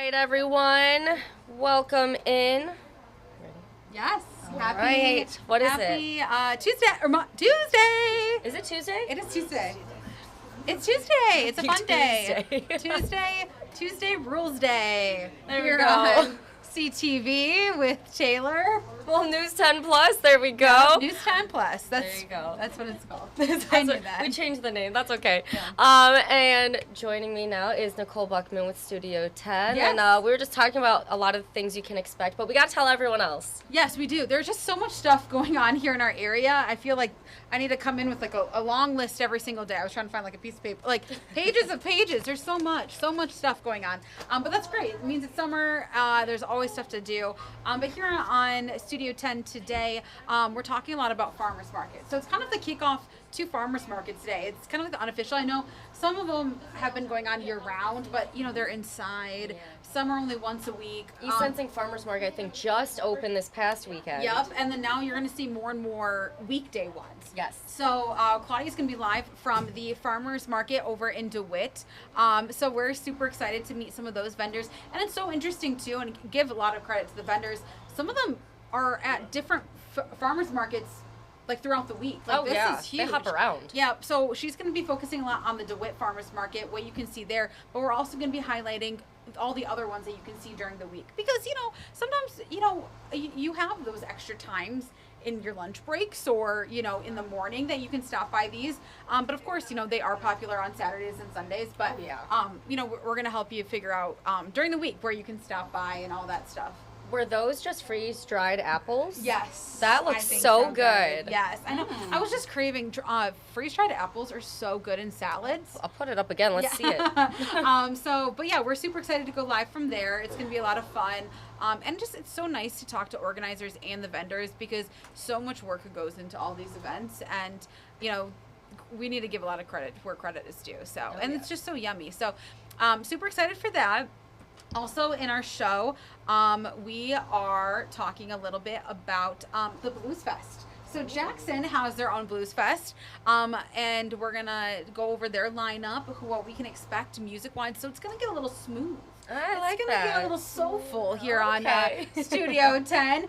right, everyone. Welcome in. Yes. All right. What is it? Happy Tuesday. Is it Tuesday? It is Tuesday. It's Tuesday. It's a fun day. Tuesday. Tuesday Rules Day. There we Here go. on CTV with Taylor. Well, News 10 Plus. There we go. News Time Plus. There you go. That's what it's called. I knew that. We changed the name. That's okay. Yeah. And joining me now is Nicole Buchmann with Studio 10. Yes. And we were just talking about a lot of the things you can expect, but we got to tell everyone else. Yes, we do. There's just so much stuff going on here in our area. I feel like I need to come in with like a long list every single day. I was trying to find like a piece of paper, like pages of pages. There's so much stuff going on. But that's great. It means it's summer. There's always stuff to do. But here on Studio 10 today, we're talking a lot about farmers markets. So it's kind of the kickoff to farmers markets today. It's kind of like the unofficial. I know some of them have been going on year round, but you know they're inside. Yeah. Some are only once a week. East Lansing Farmers Market, I think, just opened this past weekend. Yep, and then now you're going to see more and more weekday ones. Yes. So Claudia's going to be live from the farmers market over in DeWitt. So we're super excited to meet some of those vendors. And it's so interesting, too, and give a lot of credit to the vendors. Some of them are at different farmers markets like throughout the week. Like, this is huge. They hop around. Yeah, so she's going to be focusing a lot on the DeWitt Farmers Market, what you can see there, but we're also going to be highlighting all the other ones that you can see during the week. Because, you know, sometimes, you know, you have those extra times in your lunch breaks or, you know, in the morning that you can stop by these. But of course, you know, they are popular on Saturdays and Sundays, but, you know, we're going to help you figure out during the week where you can stop by and all that stuff. Were those just freeze-dried apples? Yes. That looks so good. Yes, I know. I was just craving freeze-dried apples are so good in salads. I'll put it up again. Let's see it. But yeah, we're super excited to go live from there. It's going to be a lot of fun. And just it's so nice to talk to organizers and the vendors because so much work goes into all these events. And, you know, we need to give a lot of credit where credit is due. So, it's just so yummy. So, super excited for that. Also in our show, we are talking a little bit about the Blues Fest. So Jackson has their own Blues Fest, and we're going to go over their lineup, what we can expect music-wise. So it's going to get a little smooth. I like it's that. It's going to get a little soulful here on Studio 10.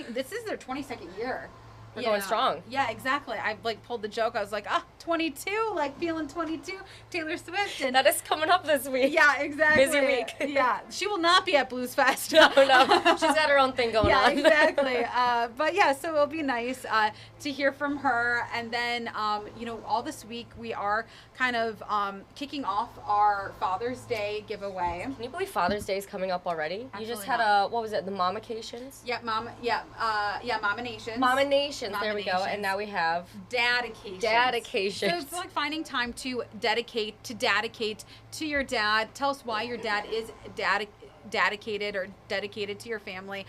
This is their 22nd year. We're going strong. Yeah, exactly. I like pulled the joke. I was like, 22, like feeling 22, Taylor Swift. And that is coming up this week. Yeah, exactly. Busy week. Yeah, she will not be at Blues Fest. No. She's got her own thing going on. Yeah, exactly. But yeah, so it'll be nice to hear from her. And then, you know, all this week we are kind of kicking off our Father's Day giveaway. Can you believe Father's Day is coming up already? Absolutely You just had what was it, the Mamacations? Yeah, Mama Nations. Mama Nations, there we go. And now we have Dedications. So it's like finding time to dedicate to your dad. Tell us why your dad is dedicated or dedicated to your family.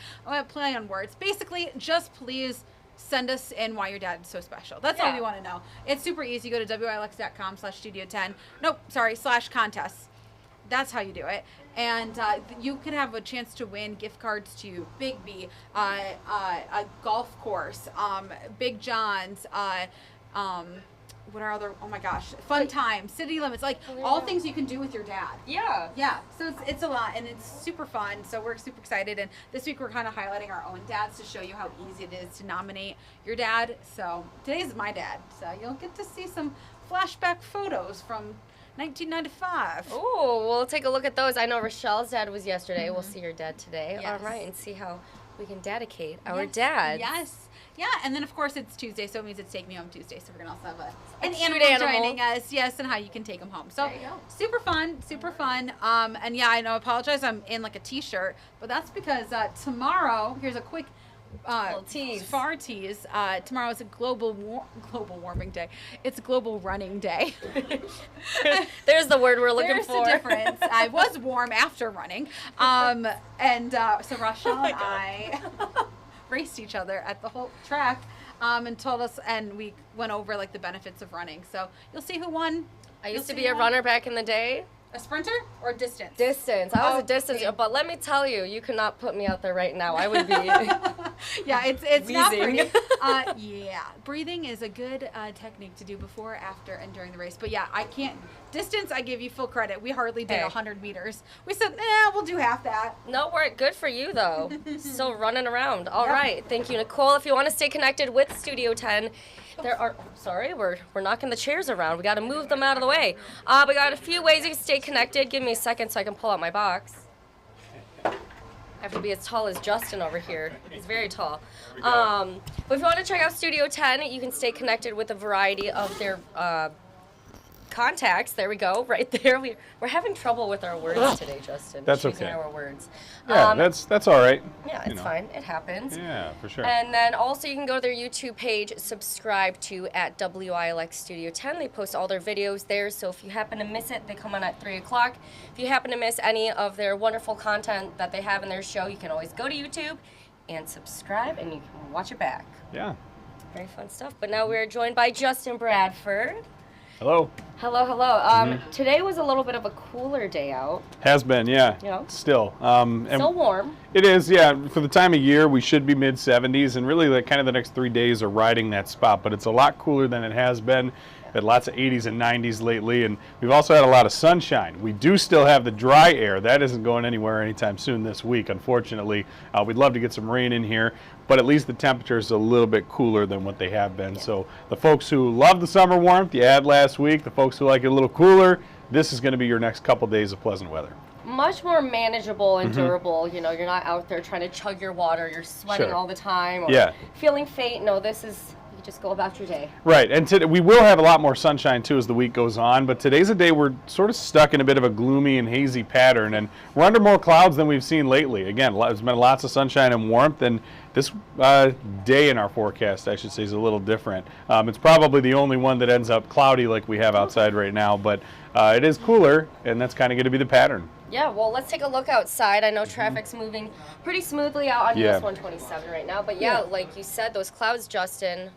Play on words. Basically, just please send us in why your dad is so special. That's all we want to know. It's super easy. Go to wilx.com/studio10. /contests. That's how you do it. And you could have a chance to win gift cards to Big B, a golf course, Big John's, what are other, oh my gosh, Fun Time, City Limits, like all things you can do with your dad. Yeah. Yeah, so it's a lot and it's super fun, so we're super excited. And this week we're kind of highlighting our own dads to show you how easy it is to nominate your dad. So today's my dad, so you'll get to see some flashback photos from 1995. Oh, we'll take a look at those. I know Rochelle's dad was yesterday. We'll see your dad today. Yes. All right, and see how we can dedicate our dads. Yes. Yeah, and then of course it's Tuesday, so it means it's Take Me Home Tuesday. So we're gonna also have an cute animal joining us, yes, and how you can take them home. So there you go. super fun. And yeah, I know. I apologize. I'm in like a t-shirt, but that's because tomorrow. Here's a quick little tease. Far tease. Tomorrow is a global warming day. It's a global running day. There's the word we're looking There's for. There's the difference. I was warm after running, so Rochelle and I raced each other at the whole track, and told us, and we went over like the benefits of running. So you'll see who won. I used to be a runner back in the day. A sprinter or distance? Distance. I was Oh, a distance, okay. but let me tell you, you cannot put me out there right now. I would be. Yeah, it's not Wheezing. pretty. Yeah, breathing is a good technique to do before, after, and during the race. But yeah, I can't. Distance, I give you full credit. We hardly did Hey. 100 meters. We said, we'll do half that. No work. Good for you, though. Still running around. All Yeah. right. Thank you, Nicole. If you want to stay connected with Studio 10, there are. Sorry, we're knocking the chairs around. We got to move them out of the way. We got a few ways you can stay connected. Give me a second so I can pull out my box. I have to be as tall as Justin over here. He's very tall. But if you want to check out Studio 10, you can stay connected with a variety of their contacts. There we go, right there. We're having trouble with our words today, Justin. That's choosing okay. our words. Yeah, that's all right. Yeah, you it's know. fine. It happens. Yeah, for sure. And then also you can go to their YouTube page, subscribe to at WILX Studio 10. They post all their videos there, so if you happen to miss it, they come on at 3 o'clock. If you happen to miss any of their wonderful content that they have in their show, you can always go to YouTube and subscribe, and you can watch it back. Yeah. Very fun stuff. But now we're joined by Justin Bradford. Hello. Hello, hello. Today was a little bit of a cooler day out. Has been, yeah. Yeah. Still. And Still warm. it is, yeah. For the time of year, we should be mid-70s, and really, kind of the next 3 days are riding that spot. But it's a lot cooler than it has been. Had lots of 80s and 90s lately, and we've also had a lot of sunshine. We do still have the dry air. That isn't going anywhere anytime soon this week, unfortunately. We'd love to get some rain in here, but at least the temperature is a little bit cooler than what they have been. So the folks who love the summer warmth, you had last week. The folks who like it a little cooler, this is going to be your next couple days of pleasant weather. Much more manageable and durable. You know, you're not out there trying to chug your water. You're sweating Sure. all the time or Yeah. feeling faint. No, this is, you just go about your day. Right, and today we will have a lot more sunshine too as the week goes on, but today's a day we're sort of stuck in a bit of a gloomy and hazy pattern, and we're under more clouds than we've seen lately. Again, there's been lots of sunshine and warmth, and this day in our forecast, I should say, is a little different. It's probably the only one that ends up cloudy like we have outside right now, but it is cooler, and that's kind of going to be the pattern. Yeah, well, let's take a look outside. I know traffic's moving pretty smoothly out on Yeah. US 127 right now, but yeah, like you said, those clouds, Justin,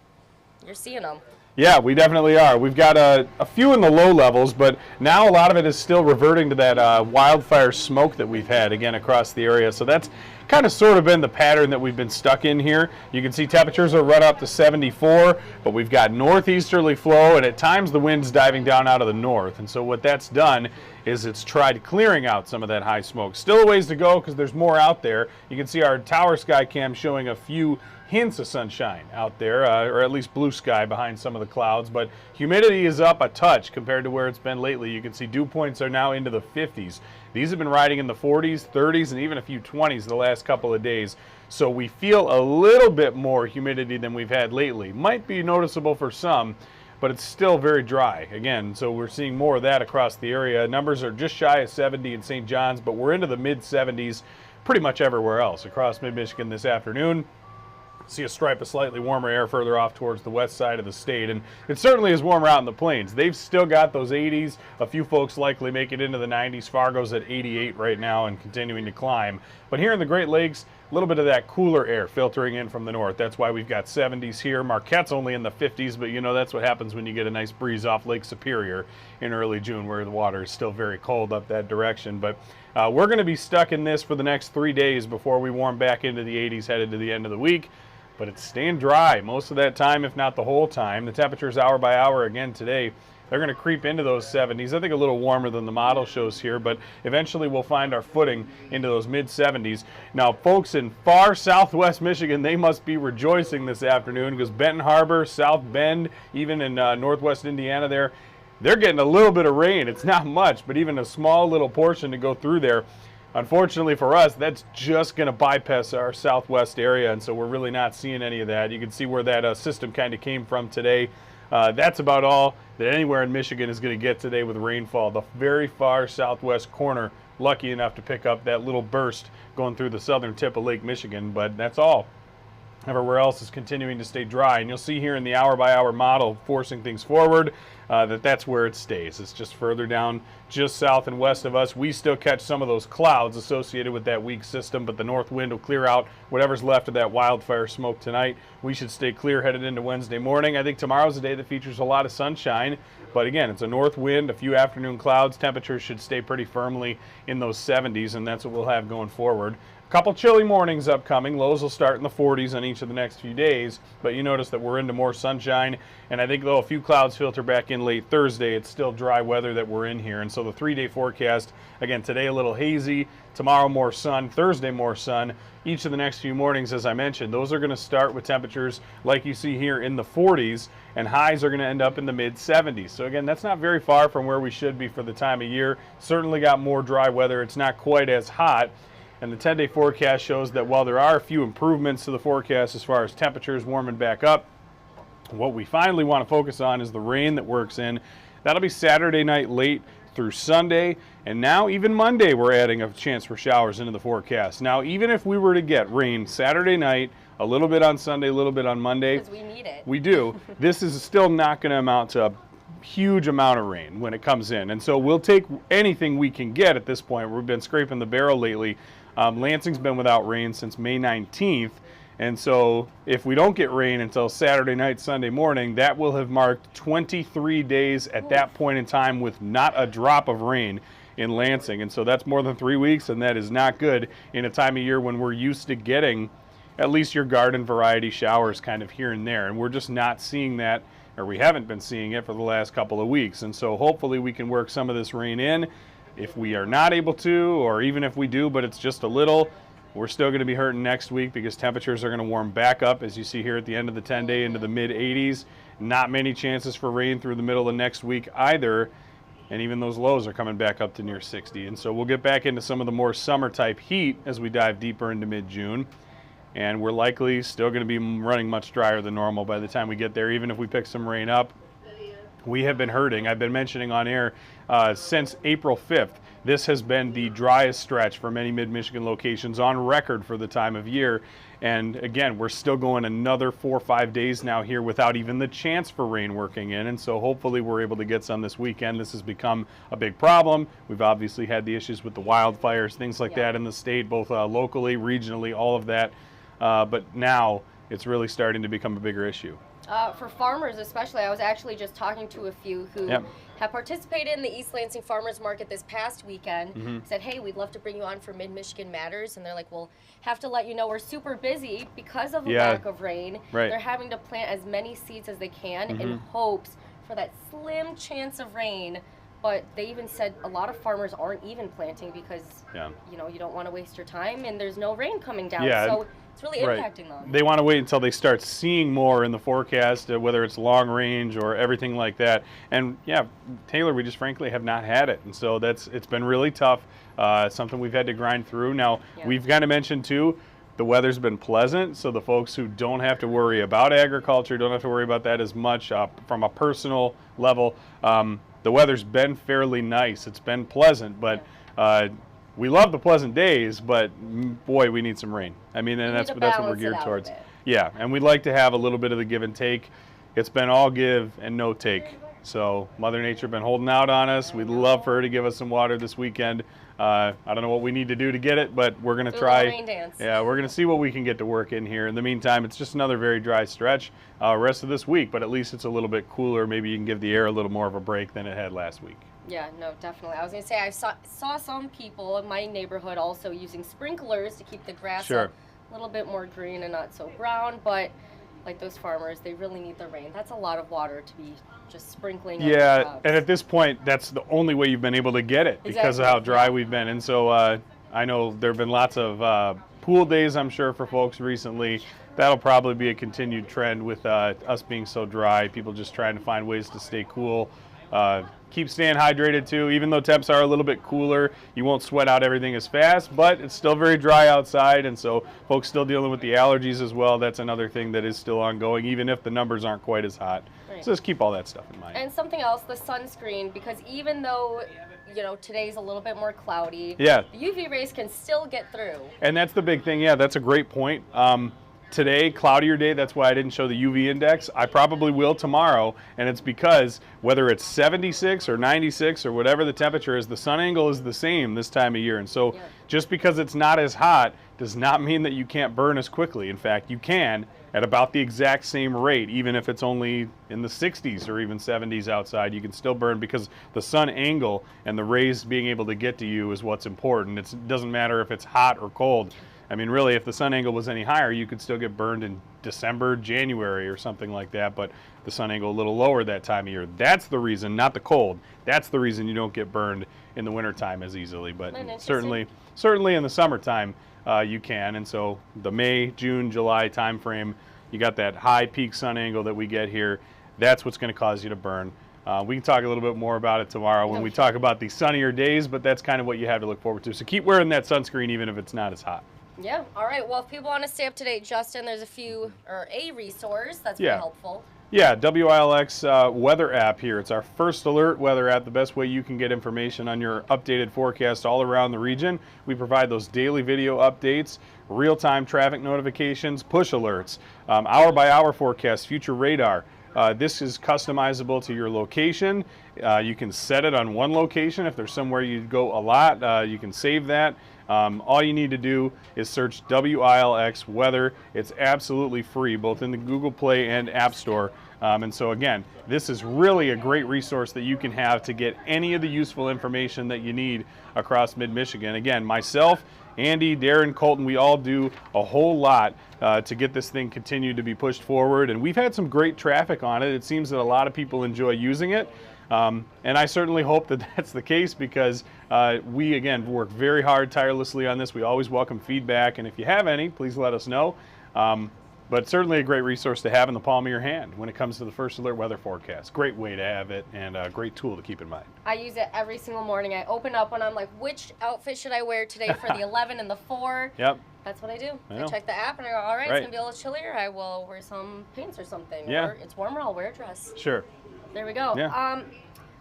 you're seeing them. Yeah, we definitely are. We've got a few in the low levels, but now a lot of it is still reverting to that wildfire smoke that we've had, again, across the area. So that's kind of sort of been the pattern that we've been stuck in here. You can see temperatures are run up to 74, but we've got northeasterly flow, and at times the wind's diving down out of the north. And so what that's done is it's tried clearing out some of that high smoke. Still a ways to go because there's more out there. You can see our tower sky cam showing a few hints of sunshine out there, or at least blue sky behind some of the clouds, but humidity is up a touch compared to where it's been lately. You can see dew points are now into the 50s. These have been riding in the 40s, 30s, and even a few 20s the last couple of days. So we feel a little bit more humidity than we've had lately. Might be noticeable for some, but it's still very dry. Again, so we're seeing more of that across the area. Numbers are just shy of 70 in St. John's, but we're into the mid-70s pretty much everywhere else across mid-Michigan this afternoon. See a stripe of slightly warmer air further off towards the west side of the state, and it certainly is warmer out in the plains. They've still got those 80s. A few folks likely make it into the 90s. Fargo's at 88 right now and continuing to climb. But here in the Great Lakes, a little bit of that cooler air filtering in from the north. That's why we've got 70s here. Marquette's only in the 50s, but you know that's what happens when you get a nice breeze off Lake Superior in early June, where the water is still very cold up that direction. But we're going to be stuck in this for the next 3 days before we warm back into the 80s headed to the end of the week. But it's staying dry most of that time, if not the whole time. The temperatures hour by hour again today, they're going to creep into those 70s. I think a little warmer than the model shows here, but eventually we'll find our footing into those mid-70s. Now, folks in far southwest Michigan, they must be rejoicing this afternoon because Benton Harbor, South Bend, even in northwest Indiana there, they're getting a little bit of rain. It's not much, but even a small little portion to go through there. Unfortunately for us, that's just going to bypass our southwest area, and so we're really not seeing any of that. You can see where that system kind of came from today. That's about all that anywhere in Michigan is going to get today with rainfall. The very far southwest corner, lucky enough to pick up that little burst going through the southern tip of Lake Michigan, but that's all. Everywhere else is continuing to stay dry, and you'll see here in the hour-by-hour model forcing things forward that's where it stays. It's just further down, just south and west of us. We still catch some of those clouds associated with that weak system, but the north wind will clear out whatever's left of that wildfire smoke tonight. We should stay clear headed into Wednesday morning. I think tomorrow's a day that features a lot of sunshine. But again, it's a north wind, a few afternoon clouds. Temperatures should stay pretty firmly in those 70s, and that's what we'll have going forward. A couple chilly mornings upcoming. Lows will start in the 40s on each of the next few days, but you notice that we're into more sunshine, and I think though a few clouds filter back in late Thursday, it's still dry weather that we're in here. And so the 3-day forecast, again, today a little hazy, tomorrow more sun, Thursday more sun. Each of the next few mornings, as I mentioned, those are going to start with temperatures like you see here in the 40s, and highs are going to end up in the mid 70s. So again, that's not very far from where we should be for the time of year. Certainly got more dry weather. It's not quite as hot. And the 10-day forecast shows that while there are a few improvements to the forecast as far as temperatures warming back up, what we finally want to focus on is the rain that works in. That'll be Saturday night late through Sunday, and now even Monday we're adding a chance for showers into the forecast. Now, even if we were to get rain Saturday night, a little bit on Sunday, a little bit on Monday. Because we need it. We do. This is still not going to amount to a huge amount of rain when it comes in. And so we'll take anything we can get at this point. We've been scraping the barrel lately. Lansing's been without rain since May 19th. And so if we don't get rain until Saturday night, Sunday morning, that will have marked 23 days at that point in time with not a drop of rain in Lansing. And so that's more than 3 weeks, and that is not good in a time of year when we're used to getting at least your garden variety showers kind of here and there. And we're just not seeing that, or we haven't been seeing it for the last couple of weeks. And so hopefully we can work some of this rain in. If we are not able to, or even if we do, but it's just a little, we're still going to be hurting next week because temperatures are going to warm back up, as you see here at the end of the 10-day, into the mid 80s. Not many chances for rain through the middle of next week either, and even those lows are coming back up to near 60. And so we'll get back into some of the more summer-type heat as we dive deeper into mid-June. And we're likely still going to be running much drier than normal by the time we get there, even if we pick some rain up. We have been hurting. I've been mentioning on air since April 5th. This has been the driest stretch for many mid-Michigan locations on record for the time of year. And again, we're still going another 4 or 5 days now here without even the chance for rain working in. And so hopefully we're able to get some this weekend. This has become a big problem. We've obviously had the issues with the wildfires, things like that in the state, both locally, regionally, all of that. But now it's really starting to become a bigger issue. For farmers especially, I was actually just talking to a few who have participated in the East Lansing Farmers Market this past weekend. Said, hey, we'd love to bring you on for Mid-Michigan Matters. And they're like, well, have to let you know we're super busy because of a lack of rain. Right. They're having to plant as many seeds as they can in hopes for that slim chance of rain. But they even said a lot of farmers aren't even planting because, you know, you don't want to waste your time and there's no rain coming down. So it's really impacting them. They want to wait until they start seeing more in the forecast, whether it's long range or everything like that. And Taylor, we just frankly have not had it. And so it's been really tough. Something we've had to grind through. Now, we've kind of mentioned too, the weather's been pleasant, so the folks who don't have to worry about agriculture, don't have to worry about that as much from a personal level. The weather's been fairly nice. It's been pleasant, but we love the pleasant days, but boy, we need some rain. I mean, and that's what we're geared towards. Yeah, and we'd like to have a little bit of the give and take. It's been all give and no take. So Mother Nature been holding out on us. We'd love for her to give us some water this weekend. I don't know what we need to do to get it, but we're going to try. Rain dance. Yeah, we're going to see what we can get to work in here. In the meantime, it's just another very dry stretch rest of this week, but at least it's a little bit cooler. Maybe you can give the air a little more of a break than it had last week. Yeah, no, definitely. I was going to say, I saw some people in my neighborhood also using sprinklers to keep the grass a little bit more green and not so brown, but like those farmers, they really need the rain. That's a lot of water to be just sprinkling on the crops. And at this point, that's the only way you've been able to get it because of how dry we've been. And so I know there have been lots of pool days, I'm sure, for folks recently. That'll probably be a continued trend with us being so dry, people just trying to find ways to stay cool. Keep staying hydrated too. Even though temps are a little bit cooler, you won't sweat out everything as fast, but it's still very dry outside, and so folks still dealing with the allergies as well. That's another thing that is still ongoing, even if the numbers aren't quite as hot. So just keep all that stuff in mind. And something else, the sunscreen, because even though, you know, today's a little bit more cloudy, the UV rays can still get through. And that's the big thing. Yeah, that's a great point. today, cloudier day, that's why I didn't show the UV index. I probably will tomorrow, and it's because whether it's 76 or 96 or whatever the temperature is, the sun angle is the same this time of year. And so just because it's not as hot does not mean that you can't burn as quickly. In fact, you can at about the exact same rate, even if it's only in the 60s or even 70s outside. You can still burn because the sun angle and the rays being able to get to you is what's important. It doesn't matter if it's hot or cold. I mean, really, if the sun angle was any higher, you could still get burned in December, January, or something like that, but the sun angle a little lower that time of year. That's the reason, not the cold. That's the reason you don't get burned in the wintertime as easily, but certainly in the summertime, you can. And so the May, June, July time frame, you got that high peak sun angle that we get here. That's what's going to cause you to burn. We can talk a little bit more about it tomorrow when we talk about the sunnier days, but that's kind of what you have to look forward to. So keep wearing that sunscreen even if it's not as hot. Yeah. All right. Well, if people want to stay up to date, Justin, there's a resource that's very helpful. Yeah, WILX weather app here. It's our first alert weather app, the best way you can get information on your updated forecast all around the region. We provide those daily video updates, real-time traffic notifications, push alerts, hour-by-hour forecast, future radar. This is customizable to your location. You can set it on one location. If there's somewhere you go a lot, you can save that. All you need to do is search WILX weather. It's absolutely free, both in the Google Play and App Store. And so again, this is really a great resource that you can have to get any of the useful information that you need across mid-Michigan. Again, myself, Andy, Darren, Colton, we all do a whole lot to get this thing continued to be pushed forward. And we've had some great traffic on it. It seems that a lot of people enjoy using it. And I certainly hope that that's the case because we, again, work very hard, tirelessly on this. We always welcome feedback. And if you have any, please let us know. But certainly a great resource to have in the palm of your hand when it comes to the First Alert weather forecast. Great way to have it and a great tool to keep in mind. I use it every single morning. I open up and I'm like, which outfit should I wear today for the 11 and the 4? Yep. That's what I do. I check the app and I go, all right, it's going to be a little chillier. I will wear some pants or something. Yeah. Or it's warmer, I'll wear a dress. Sure. There we go. Yeah.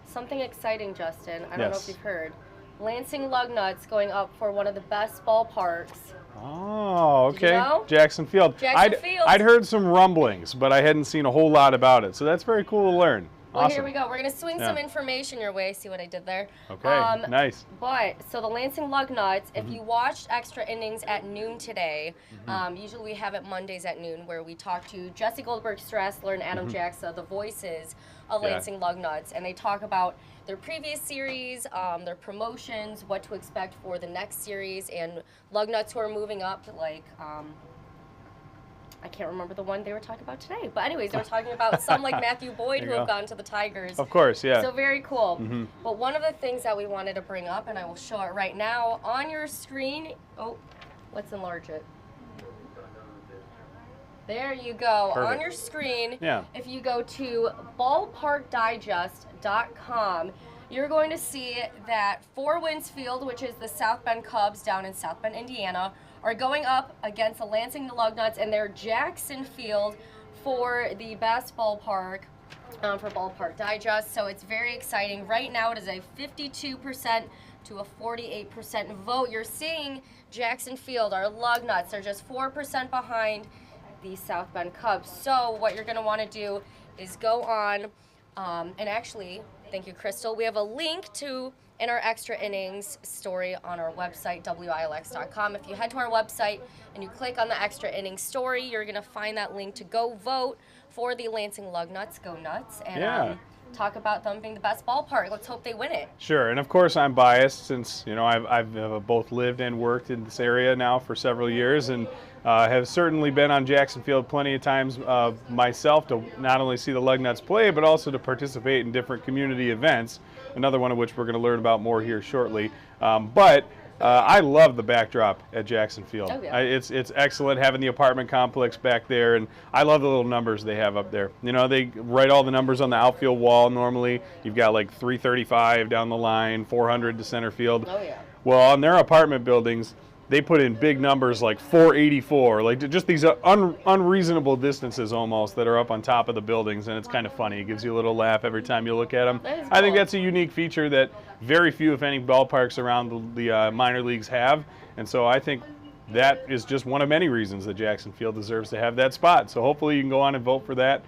Something exciting, Justin. I don't know if you've heard. Lansing Lugnuts going up for one of the best ballparks. Oh, okay. Did you know? Jackson Field. I'd heard some rumblings, but I hadn't seen a whole lot about it. So that's very cool to learn. Well, awesome. Here we go. We're going to swing some information your way. See what I did there? Okay, nice. But, so the Lansing Lugnuts, if you watched Extra Innings at noon today, usually we have it Mondays at noon where we talk to Jesse Goldberg-Strassler and Adam Jackson, the voices of Lansing Lugnuts, and they talk about their previous series, their promotions, what to expect for the next series, and Lugnuts who are moving up, like, I can't remember the one they were talking about today. But anyways, they were talking about some like Matthew Boyd who have gone to the Tigers. Of course, yeah. So very cool. But one of the things that we wanted to bring up, and I will show it right now on your screen. Oh, let's enlarge it. There you go. Perfect. On your screen, Yeah. if you go to ballparkdigest.com, you're going to see that Four Winds Field, which is the South Bend Cubs down in South Bend, Indiana, are going up against the Lansing Lugnuts and their Jackson Field for the best ballpark for Ballpark Digest. So it's very exciting. Right now it is a 52% to a 48% vote. You're seeing Jackson Field, our Lugnuts, they're just 4% behind the South Bend Cubs. So what you're going to want to do is go on and actually, thank you, Crystal, we have a link to in our Extra Innings story on our website, WILX.com. If you head to our website and you click on the Extra Innings story, you're going to find that link to go vote for the Lansing Lugnuts. Go Nuts. And talk about them being the best ballpark. Let's hope they win it. Sure, and of course I'm biased since, you know, I've both lived and worked in this area now for several years and have certainly been on Jackson Field plenty of times myself to not only see the Lugnuts play, but also to participate in different community events, another one of which we're going to learn about more here shortly. I love the backdrop at Jackson Field. Oh, yeah. It's excellent having the apartment complex back there, and I love the little numbers they have up there. You know, they write all the numbers on the outfield wall normally. You've got like 335 down the line, 400 to center field. Oh, yeah. Well, on their apartment buildings, they put in big numbers like 484, like just these unreasonable distances almost that are up on top of the buildings, and it's kind of funny. It gives you a little laugh every time you look at them. That is I think cool. that's a unique feature that very few, if any, ballparks around the minor leagues have, and so I think that is just one of many reasons that Jackson Field deserves to have that spot. So hopefully you can go on and vote for that.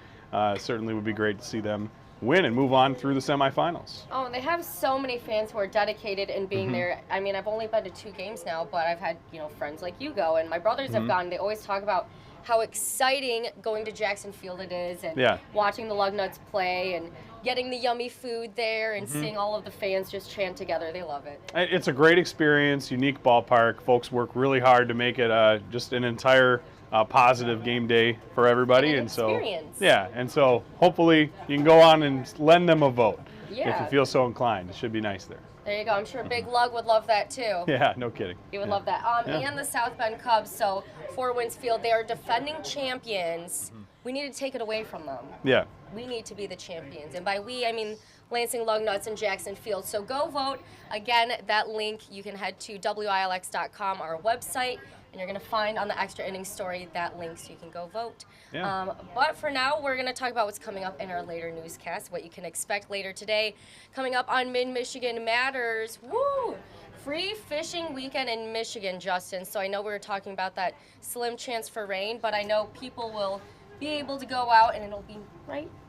Certainly would be great to see them win and move on through the semifinals. Oh, and they have so many fans who are dedicated in being there. I mean, I've only been to 2 games now, but I've had, friends like you go, and my brothers have gone. They always talk about how exciting going to Jackson Field it is, and watching the Lugnuts play, and getting the yummy food there, and seeing all of the fans just chant together. They love it. It's a great experience, unique ballpark. Folks work really hard to make it just an entire positive game day for everybody, and experience. And so hopefully you can go on and lend them a vote if Yeah. you feel so inclined. It should be nice there. There you go. I'm sure Big Lug would love that too. Yeah, no kidding. He would love that. And the South Bend Cubs, so Four Winds Field, they are defending champions. We need to take it away from them. Yeah. We need to be the champions. And by we, I mean Lansing Lugnuts and Jackson Field. So go vote. Again, that link, you can head to WILX.com, our website, and you're going to find on the Extra Innings story that link so you can go vote. Yeah. But for now, we're going to talk about what's coming up in our later newscast, what you can expect later today. Coming up on Mid-Michigan Matters, woo! Free fishing weekend in Michigan, Justin. So I know we were talking about that slim chance for rain, but I know people will be able to go out and it'll be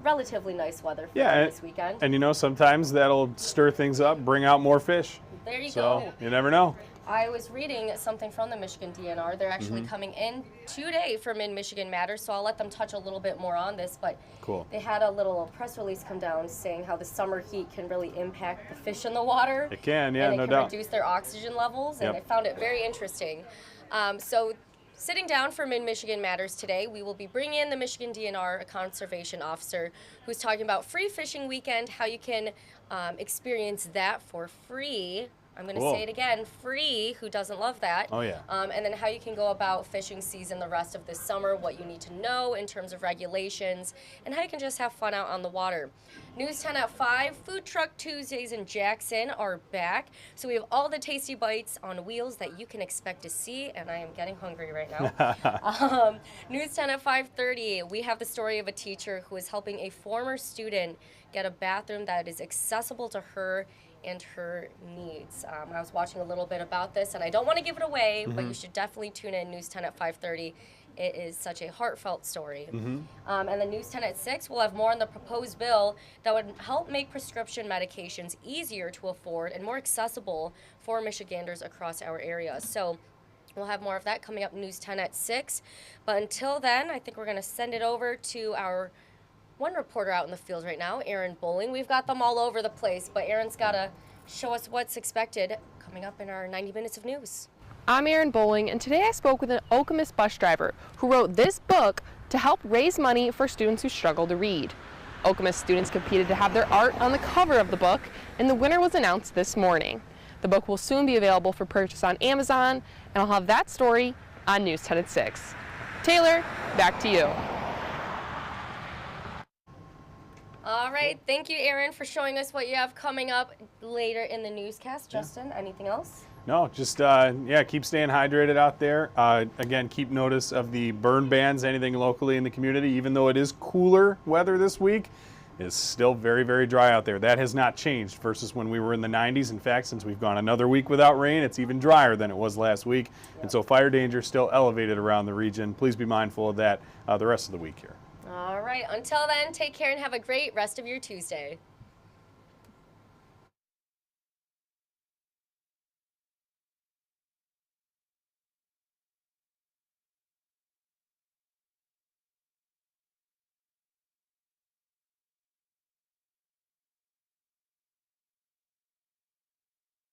relatively nice weather for this weekend. And sometimes that'll stir things up, bring out more fish. There you So go. you never know. I was reading something from the Michigan DNR. They're actually coming in today for Mid-Michigan Matters, so I'll let them touch a little bit more on this. But Cool. They had a little press release come down saying how the summer heat can really impact the fish in the water. It can, yeah, and no it can doubt. reduce their oxygen levels, and I found it very interesting. So sitting down for Mid-Michigan Matters today, we will be bringing in the Michigan DNR, a conservation officer, who's talking about free fishing weekend, how you can experience that for free. I'm going to say it again, free, who doesn't love that? Oh, yeah. And then how you can go about fishing season the rest of this summer, what you need to know in terms of regulations, and how you can just have fun out on the water. News 10 at 5, Food Truck Tuesdays in Jackson are back. So we have all the tasty bites on wheels that you can expect to see, and I am getting hungry right now. News 10 at 5:30, we have the story of a teacher who is helping a former student get a bathroom that is accessible to her and her needs. I was watching a little bit about this, and I don't want to give it away, but you should definitely tune in News 10 at 5:30. It is such a heartfelt story. And then News 10 at 6, we'll have more on the proposed bill that would help make prescription medications easier to afford and more accessible for Michiganders across our area. So we'll have more of that coming up in News 10 at 6. But until then, I think we're going to send it over to our one reporter out in the field right now, Aaron Bowling. We've got them all over the place, but Aaron's got to show us what's expected coming up in our 90 minutes of news. I'm Aaron Bowling, and today I spoke with an Okemos bus driver who wrote this book to help raise money for students who struggle to read. Okemos students competed to have their art on the cover of the book, and the winner was announced this morning. The book will soon be available for purchase on Amazon, and I'll have that story on News 10 at 6. Taylor, back to you. All right, thank you, Aaron, for showing us what you have coming up later in the newscast. Justin, anything else? No, just, keep staying hydrated out there. Again, keep notice of the burn bans, anything locally in the community. Even though it is cooler weather this week, it's still very, very dry out there. That has not changed versus when we were in the 90s. In fact, since we've gone another week without rain, it's even drier than it was last week. And so fire danger is still elevated around the region. Please be mindful of that the rest of the week here. All right, until then, take care and have a great rest of your Tuesday.